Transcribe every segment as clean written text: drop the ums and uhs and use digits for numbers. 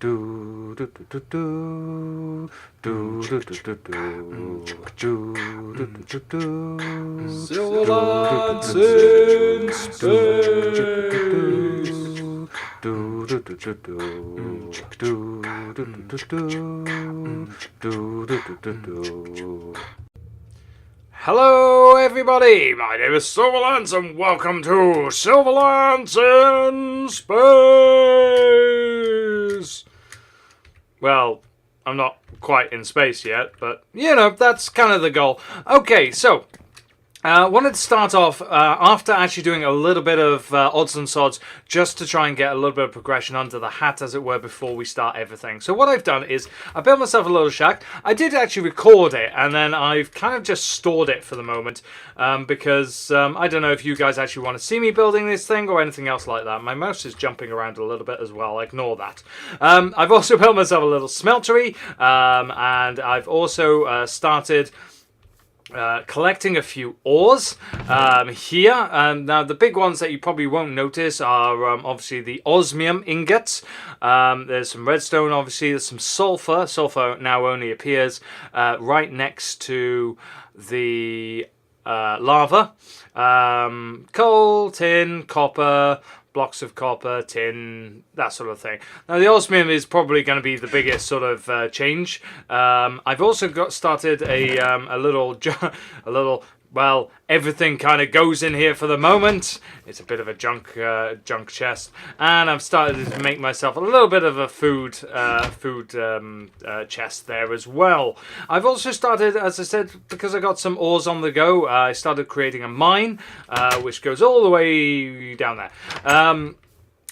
Silverlance in Space. Hello everybody, my name is Silverlance and welcome to Silverlance in Space! Well, I'm not quite in space yet, but you know, that's kind of the goal. Okay, so wanted to start off after actually doing a little bit of odds and sods just to try and get a little bit of progression under the hat, as it were, before we start everything. So what I've done is I built myself a little shack. I did actually record it, and then I've kind of just stored it for the moment because I don't know if you guys actually want to see me building this thing or anything else like that. My mouse is jumping around a little bit as well. Ignore that. I've also built myself a little smeltery, and I've also started collecting a few ores here. Now the big ones that you probably won't notice are obviously the osmium ingots. There's some redstone, obviously. There's some sulfur. Sulfur now only appears right next to the lava. Coal, tin, copper, blocks of copper, tin, that sort of thing. Now the osmium is probably going to be the biggest sort of change. I've also started a little, well, everything kind of goes in here for the moment. It's a bit of a junk chest, and I've started to make myself a little bit of a food chest there as well. I've also started, as I said, because I got some ores on the go, I started creating a mine, which goes all the way down there.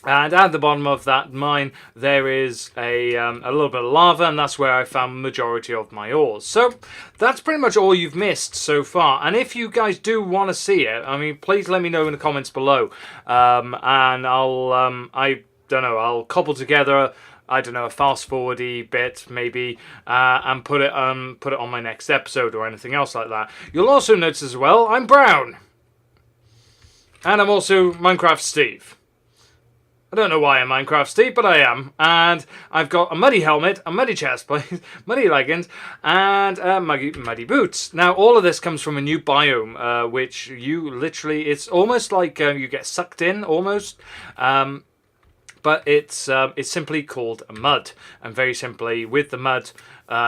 And at the bottom of that mine, there is a little bit of lava, and that's where I found the majority of my ores. So that's pretty much all you've missed so far. And if you guys do want to see it, I mean, please let me know in the comments below. And I'll, I don't know, I'll cobble together, I don't know, a fast-forward-y bit, maybe, and put it on my next episode or anything else like that. You'll also notice as well, I'm brown. And I'm also Minecraft Steve. I don't know why I'm Minecraft Steve, but I am. And I've got a muddy helmet, a muddy chest plate, muddy leggings, and muddy boots. Now, all of this comes from a new biome, which you literally, it's almost like you get sucked in, almost. But it's simply called mud. And very simply, with the mud,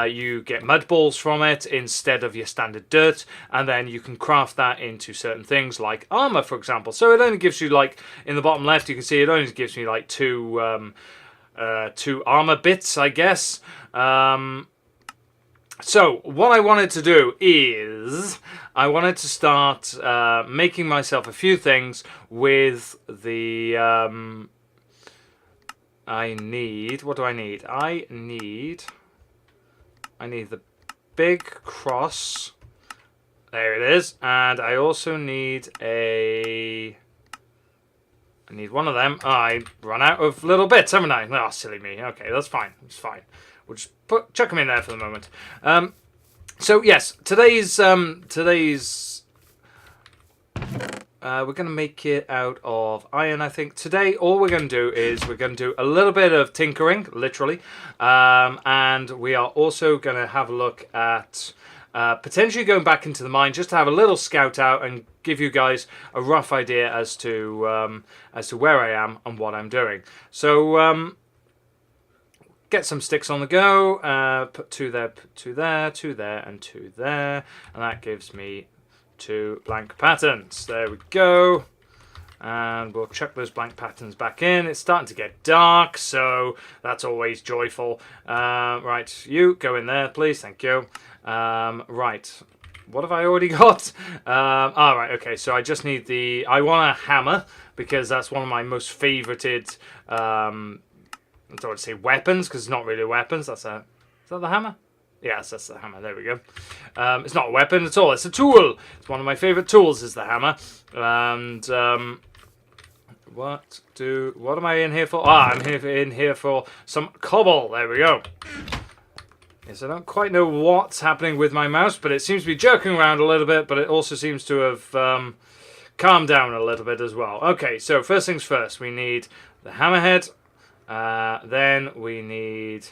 you get mud balls from it instead of your standard dirt, and then you can craft that into certain things like armor, for example. So it only gives you, like, in the bottom left, you can see it only gives me like two armor bits, I guess. So what I wanted to do is I wanted to start making myself a few things with the what do I need? I need the big cross. There it is. And I also need I need one of them. I run out of little bits, haven't I? Oh, silly me. Okay, that's fine. It's fine. We'll just chuck them in there for the moment. So yes, today's we're going to make it out of iron, I think. Today, all we're going to do is we're going to do a little bit of tinkering, literally. And we are also going to have a look at potentially going back into the mine just to have a little scout out and give you guys a rough idea as to where I am and what I'm doing. So get some sticks on the go. Put two there, put two there, two there, and two there. And that gives me 2 blank patterns. There we go. And we'll chuck those blank patterns back in. It's starting to get dark, so that's always joyful. Right, you go in there, please. Thank you. Right, what have I already got? All right, okay, so I just need I want a hammer, because that's one of my most favorited, I don't want to say weapons, because it's not really weapons. Is that the hammer? Yes, that's the hammer. There we go. It's not a weapon at all. It's a tool. It's one of my favourite tools is the hammer. And what am I in here for? I'm in here for some cobble. There we go. Yes, I don't quite know what's happening with my mouse, but it seems to be jerking around a little bit, but it also seems to have calmed down a little bit as well. Okay, so first things first, we need the hammerhead. Then we need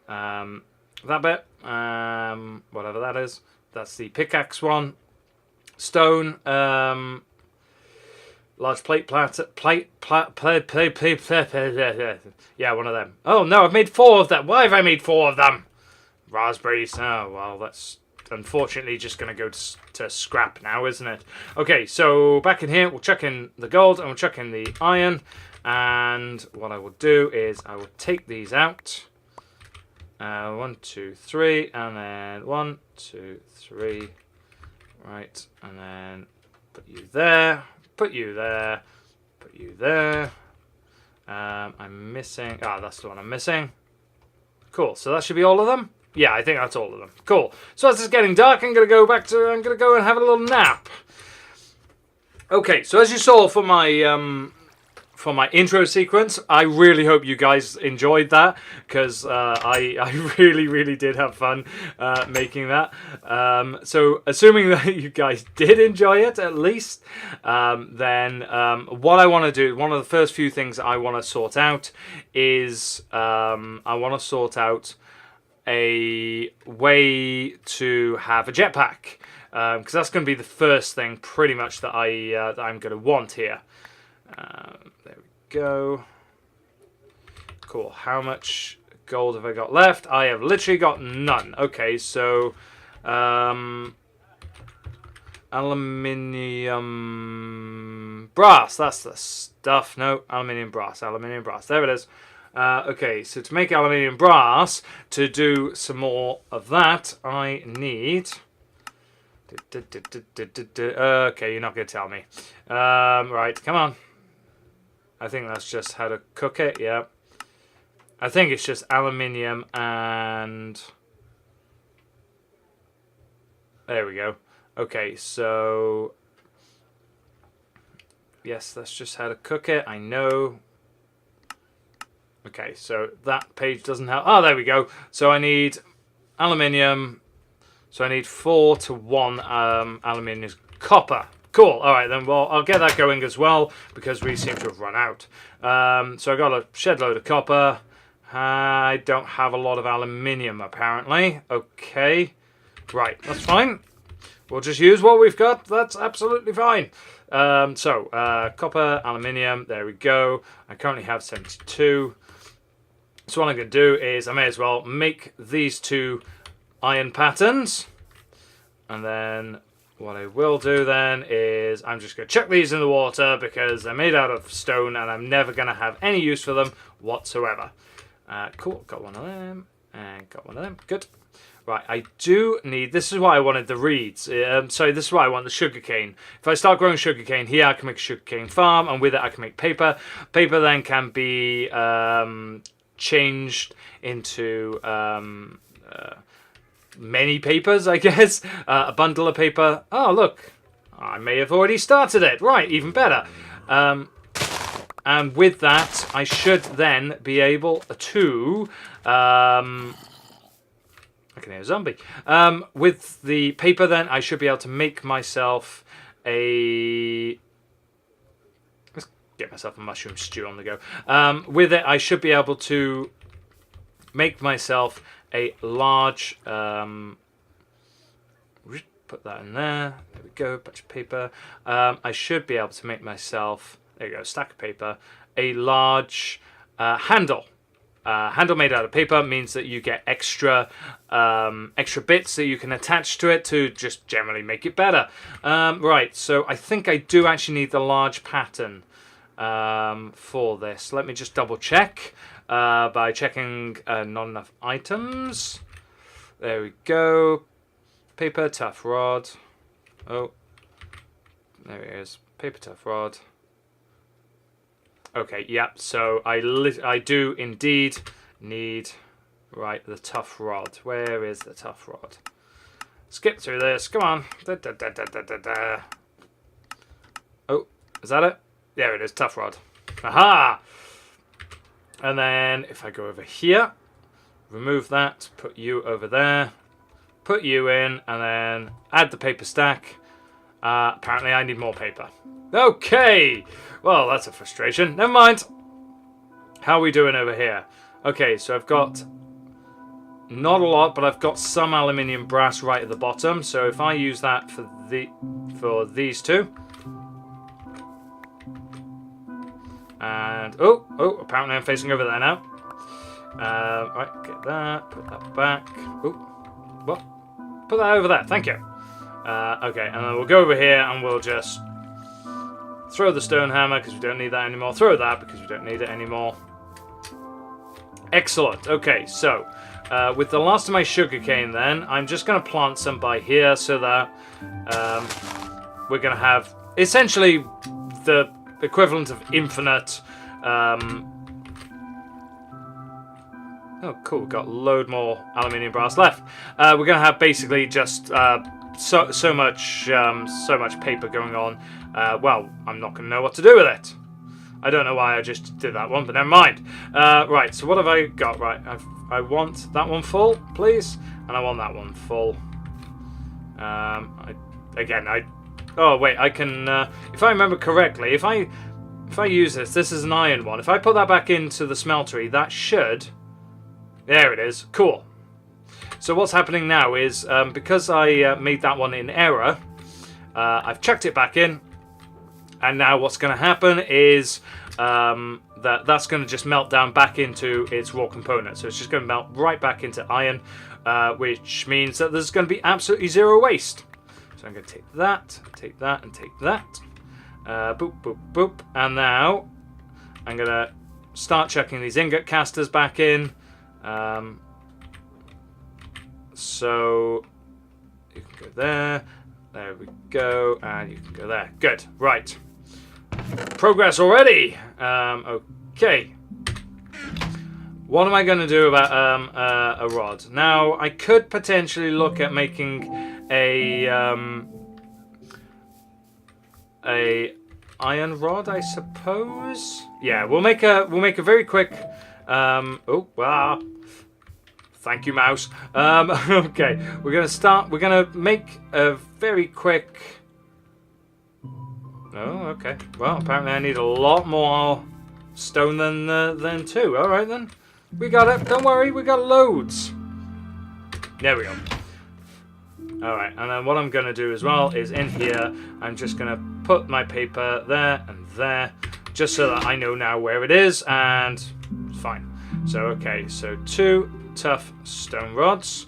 that bit, whatever that is. That's the pickaxe one. Stone, large plate, yeah, one of them. Oh no, I've made 4 of them. Why have I made 4 of them? Raspberries. Oh, well, that's unfortunately just going to go to scrap now, isn't it? Okay, so back in here, we'll chuck in the gold and we'll chuck in the iron. And what I will do is I will take these out. 1, 2, 3, and then 1, 2, 3. Right, and then put you there, put you there, put you there. I'm missing. Ah, that's the one I'm missing. Cool. So that should be all of them. Yeah, I think that's all of them. Cool. So as it's getting dark, I'm gonna go and have a little nap. Okay. So as you saw for my intro sequence, I really hope you guys enjoyed that, because I really did have fun making that. So assuming that you guys did enjoy it at least, then what I want to do, one of the first few things I want to sort out is I want to sort out a way to have a jetpack, because that's going to be the first thing pretty much that I'm going to want here. There we go. Cool. How much gold have I got left? I have literally got none. Okay, so aluminium brass. That's the stuff. No, aluminium brass. Aluminium brass. There it is. Okay, so to make aluminium brass, to do some more of that, I need... Okay, you're not going to tell me. Right, come on. I think that's just how to cook it, yeah. I think it's just aluminium and... There we go. Okay, so... Yes, that's just how to cook it, I know. Okay, so that page doesn't have... Oh, there we go. So I need aluminium. So I need 4 to 1 aluminium copper. Cool. All right, then. Well, I'll get that going as well, because we seem to have run out. So I got a shed load of copper. I don't have a lot of aluminium, apparently. Okay. Right, that's fine. We'll just use what we've got. That's absolutely fine. Copper, aluminium. There we go. I currently have 72. So what I'm going to do is I may as well make these 2 iron patterns. And then... what I will do then is I'm just going to chuck these in the water, because they're made out of stone and I'm never going to have any use for them whatsoever. Cool, got one of them and got one of them. Good. Right, I do need... This is why I wanted the reeds. Sorry, this is why I want the sugarcane. If I start growing sugarcane here, I can make a sugarcane farm, and with it I can make paper. Paper then can be changed into... many papers, I guess. A bundle of paper. Oh, look. I may have already started it. Right, even better. And with that, I should then be able to... I can hear a zombie. With the paper, then, I should be able to make myself a... Let's get myself a mushroom stew on the go. With it, I should be able to make myself a large... put that in there. There we go. Bunch of paper. I should be able to make myself... There you go. Stack of paper. A large handle. Handle made out of paper means that you get extra bits that you can attach to it to just generally make it better. Right, so I think I do actually need the large pattern for this. Let me just double check by checking not enough items. There we go. Paper, tough rod. Oh, there it is. Paper, tough rod. Okay, yeah, so I do indeed need, right, the tough rod. Where is the tough rod? Skip through this, come on. Oh, is that it? There it is, tough rod. Aha! And then if I go over here, remove that, put you over there, put you in, and then add the paper stack. Apparently I need more paper. Okay! Well, that's a frustration. Never mind. How are we doing over here? Okay, so I've got not a lot, but I've got some aluminium brass right at the bottom. So if I use that for these two, and apparently I'm facing over there now. Right, get that, put that back. Oh, what? Put that over there. Thank you. Okay, and then we'll go over here and we'll just throw the stone hammer because we don't need that anymore. Throw that because we don't need it anymore. Excellent. Okay, so with the last of my sugarcane then, I'm just going to plant some by here so that we're going to have essentially the equivalent of infinite... oh, cool. We've got a load more aluminium brass left. We're going to have basically just so much paper going on. Well, I'm not going to know what to do with it. I don't know why I just did that one, but never mind. Right, so what have I got? Right, I want that one full, please, and I want that one full. Oh wait, I can. If I remember correctly, if I use this is an iron one. If I put that back into the smeltery, that should. There it is. Cool. So what's happening now is because I made that one in error, I've chucked it back in. And now what's going to happen is that's going to just melt down back into its raw component. So it's just going to melt right back into iron, which means that there's going to be absolutely zero waste. So I'm going to take that, and take that. Boop, boop, boop. And now I'm going to start chucking these ingot casters back in. So you can go there. There we go. And you can go there. Good. Right. Progress already. Okay. What am I going to do about a rod? Now, I could potentially look at making a iron rod, I suppose. Yeah, we'll make a very quick. Thank you, mouse. Okay, we're gonna make a very quick. Oh, okay. Well, apparently I need a lot more stone than two. All right then, we got it. Don't worry, we got loads. There we go. All right, and then what I'm gonna do as well is in here, I'm just gonna put my paper there and there, just so that I know now where it is, and fine. So okay, so 2 tough stone rods.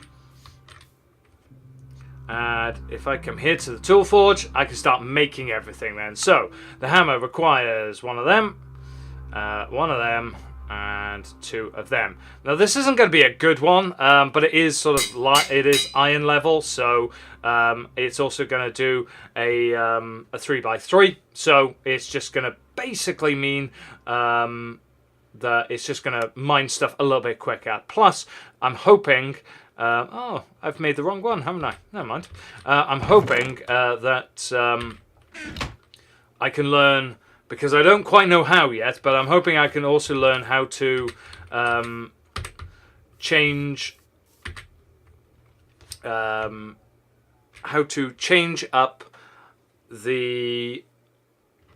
And if I come here to the tool forge, I can start making everything then. So the hammer requires one of them, and 2 of them. Now this isn't going to be a good one, but it is sort of it is iron level, so it's also going to do a 3x3. So it's just going to basically mean that it's just going to mine stuff a little bit quicker. Plus, I'm hoping. Oh, I've made the wrong one, haven't I? Never mind. I'm hoping that I can learn, because I don't quite know how yet, but I'm hoping I can also learn how to change up the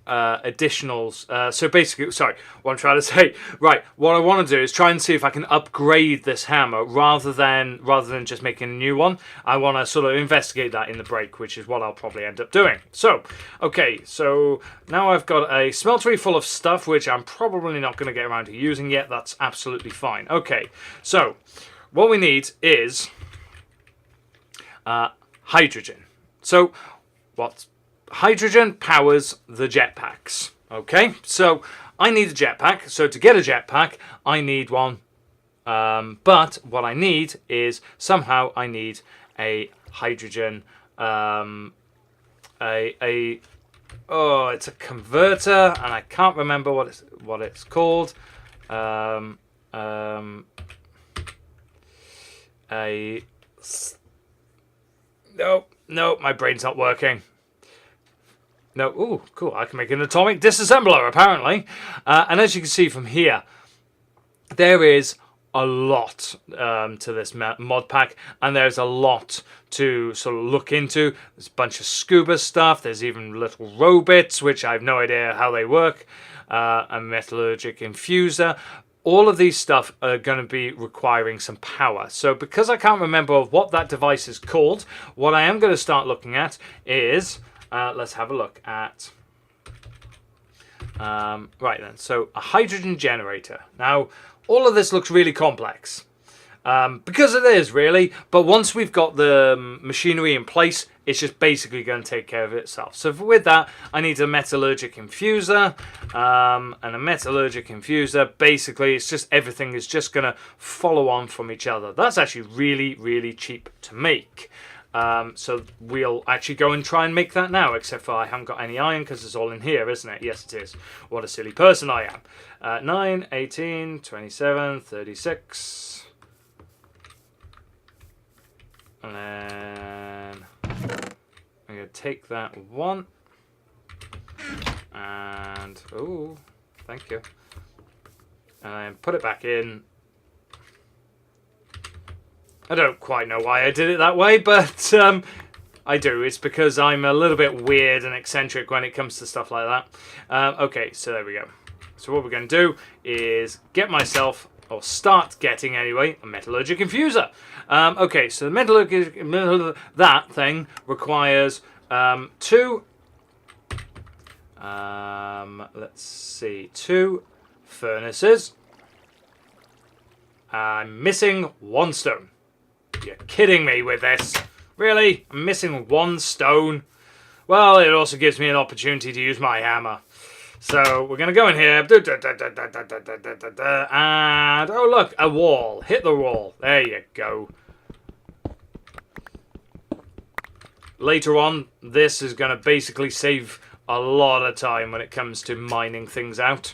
additionals. So basically, sorry, what I'm trying to say, right, what I want to do is try and see if I can upgrade this hammer rather than just making a new one. I want to sort of investigate that in the break, which is what I'll probably end up doing. So, okay, so now I've got a smeltery full of stuff, which I'm probably not going to get around to using yet. That's absolutely fine. Okay, so what we need is hydrogen. So what? Hydrogen powers the jetpacks. Okay, so I need a jetpack. So to get a jetpack, I need one. But what I need is somehow I need a hydrogen. It's a converter, and I can't remember what it's called. No, my brain's not working. No, ooh, cool. I can make an atomic disassembler, apparently. And as you can see from here, there is a lot to this mod pack, and there's a lot to sort of look into. There's a bunch of scuba stuff. There's even little robots, which I have no idea how they work. A metallurgic infuser. all of these stuff are going to be requiring some power. So because I can't remember what that device is called, what I am going to start looking at is, let's have a look at, right then, so a hydrogen generator. Now, all of this looks really complex. Because it is, really. But once we've got the machinery in place, it's just basically going to take care of itself. So with that, I need a metallurgic infuser. And a metallurgic infuser, basically, it's just everything is just going to follow on from each other. That's actually really, really cheap to make. So we'll actually go and try and make that now, except for I haven't got any iron because it's all in here, isn't it? Yes, it is. What a silly person I am. 9, 18, 27, 36... And then I'm going to take that one and, oh, thank you. And then put it back in. I don't quite know why I did it that way, but I do. It's because I'm a little bit weird and eccentric when it comes to stuff like that. Okay, so there we go. So what we're going to do is get myself, or start getting anyway, a metallurgic infuser. Okay, so the metallurgic, that thing requires 2, let's see, 2 furnaces. I'm missing 1 stone. You're kidding me with this. Really? I'm missing 1 stone? Well, it also gives me an opportunity to use my hammer. So we're going to go in here, and, oh look, a wall. Hit the wall. There you go. Later on, this is going to basically save a lot of time when it comes to mining things out.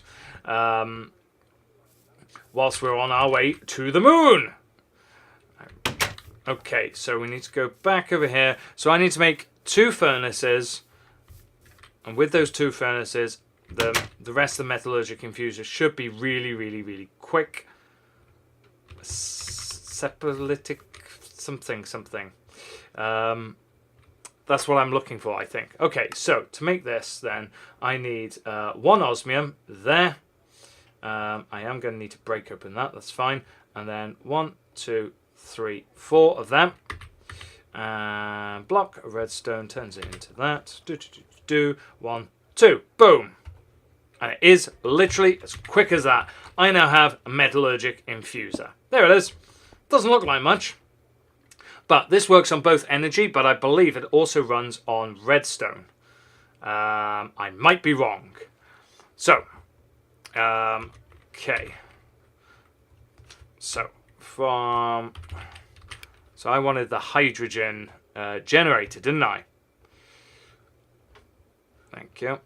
Whilst we're on our way to the moon. Okay, so we need to go back over here. So I need to make 2 furnaces. And with those 2 furnaces, the rest of the metallurgic infuser should be really, really, really quick. Separatic something. That's what I'm looking for, I think. Okay, so to make this, then, I need 1 osmium there. I am going to need to break open that. That's fine. And then 1, 2, 3, 4 of them. And block of redstone turns it into that. 1, 2, boom. And it is literally as quick as that. I now have a metallurgic infuser. There it is. Doesn't look like much. But this works on both energy, but I believe it also runs on redstone. I might be wrong. So, okay. So, I wanted the hydrogen generator, didn't I? Thank you.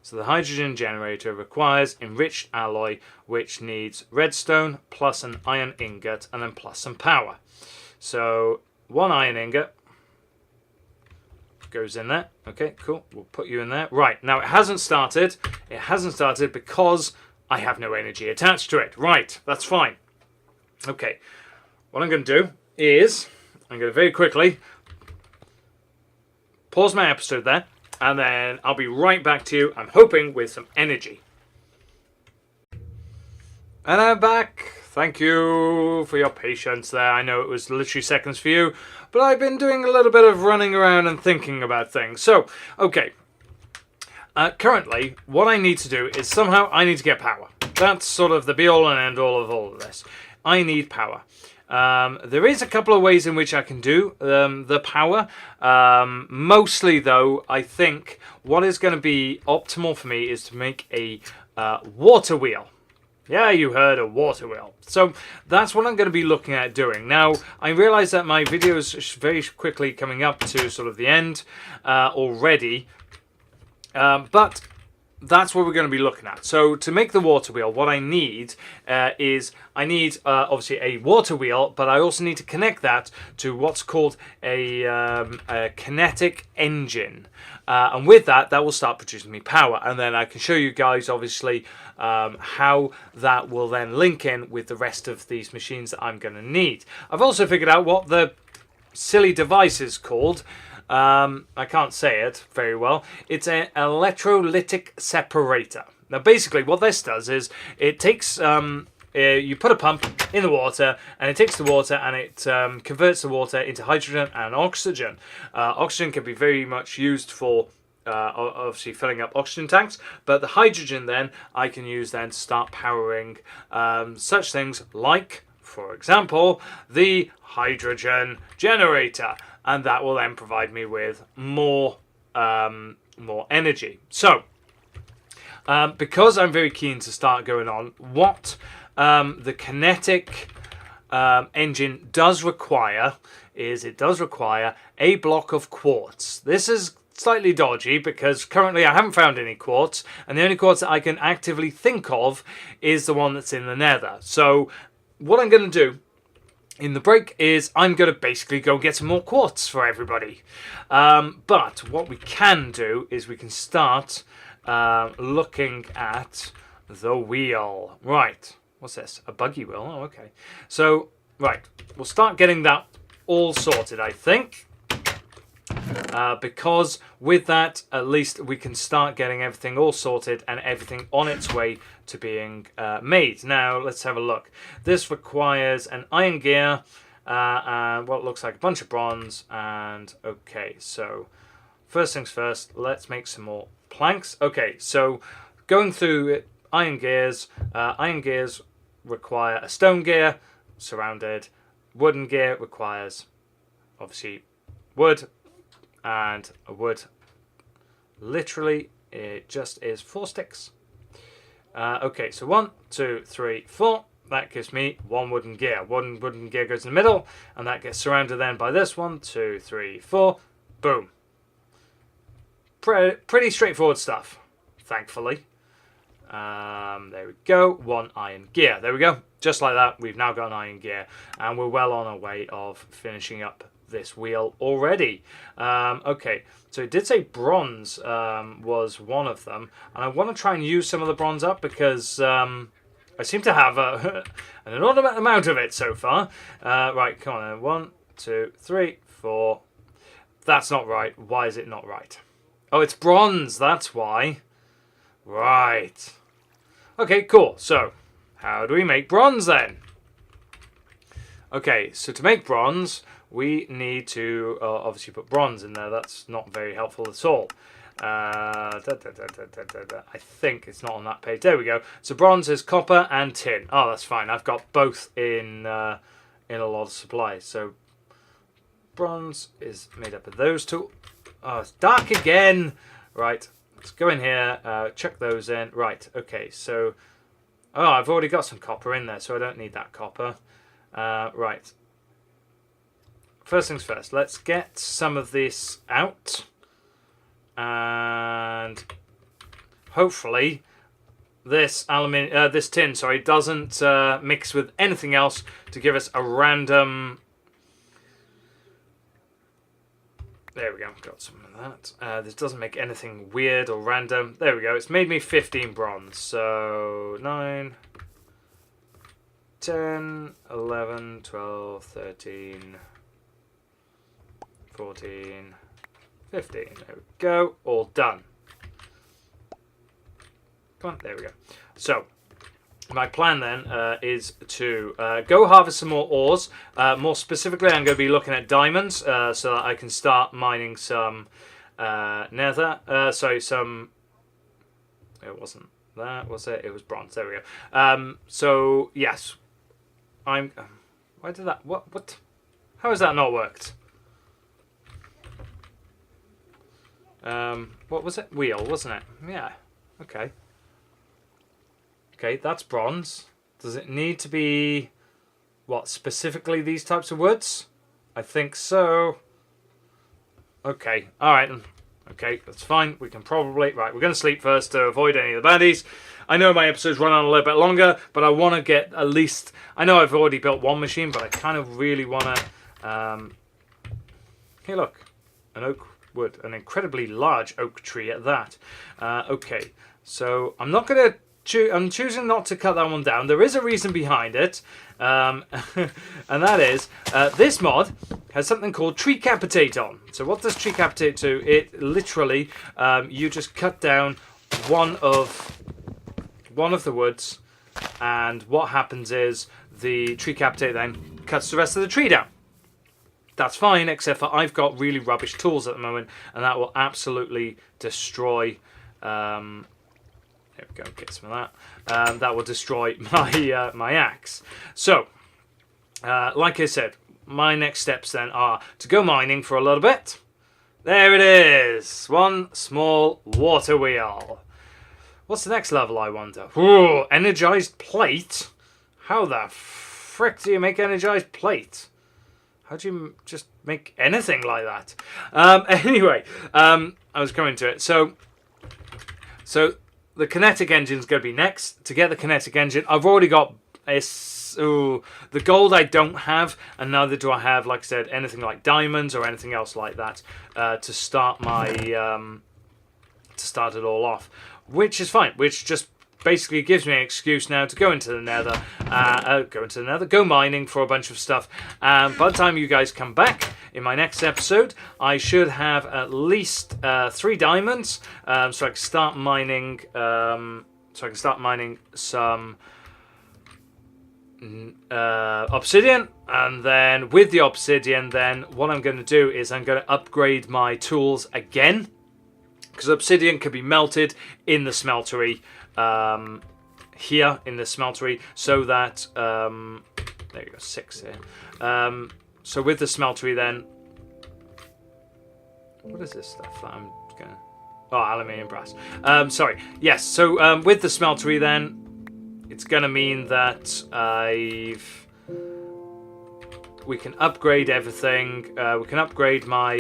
So the hydrogen generator requires enriched alloy, which needs redstone plus an iron ingot and then plus some power. So 1 iron ingot goes in there. Okay, cool. We'll put you in there. Right, now it hasn't started. It hasn't started because I have no energy attached to it. Right, that's fine. Okay, what I'm going to do is I'm going to very quickly pause my episode there. And then I'll be right back to you, I'm hoping, with some energy. And I'm back. Thank you for your patience there. I know it was literally seconds for you, but I've been doing a little bit of running around and thinking about things. So, okay. Currently, what I need to do is somehow I need to get power. That's sort of the be-all and end-all of all of this. I need power. There is a couple of ways in which I can do the power. Mostly, though, I think what is going to be optimal for me is to make a water wheel. Yeah, you heard, a water wheel. So that's what I'm going to be looking at doing. Now, I realise that my video is very quickly coming up to sort of the end already. But that's what we're going to be looking at. So to make the water wheel, what I need is I need obviously a water wheel, but I also need to connect that to what's called a kinetic engine. And with that, that will start producing me power. And then I can show you guys, obviously, how that will then link in with the rest of these machines that I'm going to need. I've also figured out what the silly device is called. I can't say it very well. It's an electrolytic separator. Now, basically, what this does is it takes... you put a pump in the water, and it takes the water and it converts the water into hydrogen and oxygen. Oxygen can be very much used for obviously filling up oxygen tanks, but the hydrogen then I can use then to start powering such things like, for example, the hydrogen generator, and that will then provide me with more energy. So because I'm very keen to start going on, what the kinetic engine does require is it does require a block of quartz. This is slightly dodgy because currently I haven't found any quartz, and the only quartz that I can actively think of is the one that's in the nether. So what I'm going to do in the break is I'm going to basically go get some more quartz for everybody. But what we can do is we can start looking at the wheel. Right. What's this? A buggy wheel. Oh, okay. So, right. We'll start getting that all sorted, I think. Because with that, at least we can start getting everything all sorted and everything on its way to being made. Now, let's have a look. This requires an iron gear and what looks like a bunch of bronze. And, okay, so first things first, let's make some more planks. Okay, so going through it, iron gears require a stone gear surrounded. Wooden gear requires, obviously, wood. And a wood, literally, it just is 4 sticks. Okay, so 1, 2, 3, 4. That gives me 1 wooden gear. One wooden gear goes in the middle, and that gets surrounded then by this 1, 2, 3, 4. Boom. Pretty straightforward stuff, thankfully. There we go. 1 iron gear. There we go. Just like that, we've now got an iron gear, and we're well on our way of finishing up this wheel already. Okay, so it did say bronze was one of them, and I want to try and use some of the bronze up because I seem to have an inordinate amount of it so far. Right, come on then. 1, 2, 3, 4. That's not right. Why is it not right? Oh, it's bronze. That's why. Right. Okay, cool. So, how do we make bronze then? Okay, so to make bronze, we need to obviously put bronze in there. That's not very helpful at all. I think it's not on that page. There we go. So bronze is copper and tin. Oh, that's fine. I've got both in a lot of supplies. So bronze is made up of those two. Oh, it's dark again. Right. Let's go in here. Chuck those in. Right. Okay. So, oh, I've already got some copper in there, so I don't need that copper. Right. First things first, let's get some of this out, and hopefully this this tin, sorry, doesn't mix with anything else to give us a random. There we go, got some of that. This doesn't make anything weird or random. There we go. It's made me 15 bronze, so 9, 10, 11, 12, 13. 14, 15. There we go. All done. Come on. There we go. So, my plan then is to go harvest some more ores. More specifically, I'm going to be looking at diamonds so that I can start mining some nether. Sorry, some... It wasn't that, was it? It was bronze. There we go. So, yes. Why did that... What? How has that not worked? What was it? Wheel, wasn't it? Yeah. Okay. Okay, that's bronze. Does it need to be, what, specifically these types of woods? I think so. Okay, alright. Okay, that's fine. We can probably... Right, we're going to sleep first to avoid any of the baddies. I know my episodes run on a little bit longer, but I want to get at least... I know I've already built one machine, but I kind of really want to... Hey, look. An oak wood. An incredibly large oak tree at that. Okay, so I'm not going to I'm choosing not to cut that one down. There is a reason behind it, and that is this mod has something called tree capitate on. So what does tree capitate do? It literally you just cut down one of the woods, and what happens is the tree capitate then cuts the rest of the tree down. That's fine, except for I've got really rubbish tools at the moment, and that will absolutely destroy. There we go, get some of that. That will destroy my my axe. So, like I said, my next steps then are to go mining for a little bit. There it is, one small water wheel. What's the next level, I wonder? Ooh, energized plate. How the frick do you make energized plate? How do you just make anything like that? Anyway, I was coming to it. So the kinetic engine is going to be next. To get the kinetic engine, I've already got the gold I don't have, and neither do I have, like I said, anything like diamonds or anything else like that to start my to start it all off, which is fine. Which just basically gives me an excuse now to go into the nether, go mining for a bunch of stuff. By the time you guys come back in my next episode, I should have at least 3 diamonds, so I can start mining. Some obsidian, and then with the obsidian, then what I'm going to do is I'm going to upgrade my tools again, because obsidian can be melted in the smeltery. Here in the smeltery, so that there you go, 6 here. So with the smeltery, then what is this stuff that I'm gonna? Oh, aluminium brass. Sorry. Yes. So with the smeltery, then it's gonna mean that we can upgrade everything. We can upgrade my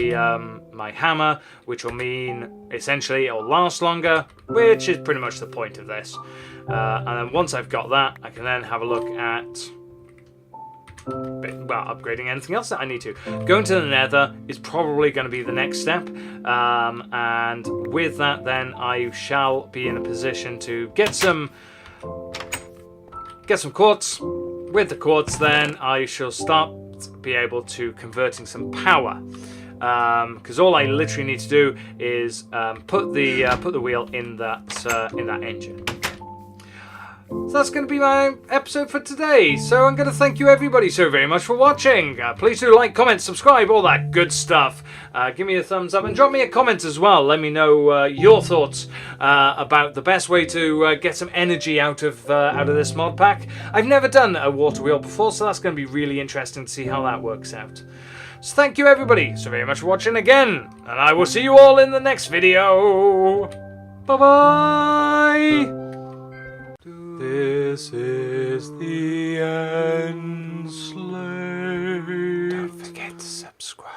my hammer, which will mean essentially it'll last longer, which is pretty much the point of this. And then once I've got that, I can then have a look at upgrading anything else that I need to. Going to the nether is probably going to be the next step, and with that, then I shall be in a position to get some quartz. With the quartz, then I shall start be able to converting some power, because all I literally need to do is put the wheel in that engine. So that's going to be my episode for today. So I'm going to thank you everybody so very much for watching. Please do like, comment, subscribe, all that good stuff. Give me a thumbs up and drop me a comment as well. Let me know your thoughts about the best way to get some energy out of this mod pack. I've never done a water wheel before, so that's going to be really interesting to see how that works out. So thank you everybody so very much for watching again, and I will see you all in the next video. Bye bye. This is the end, slave. Don't forget to subscribe.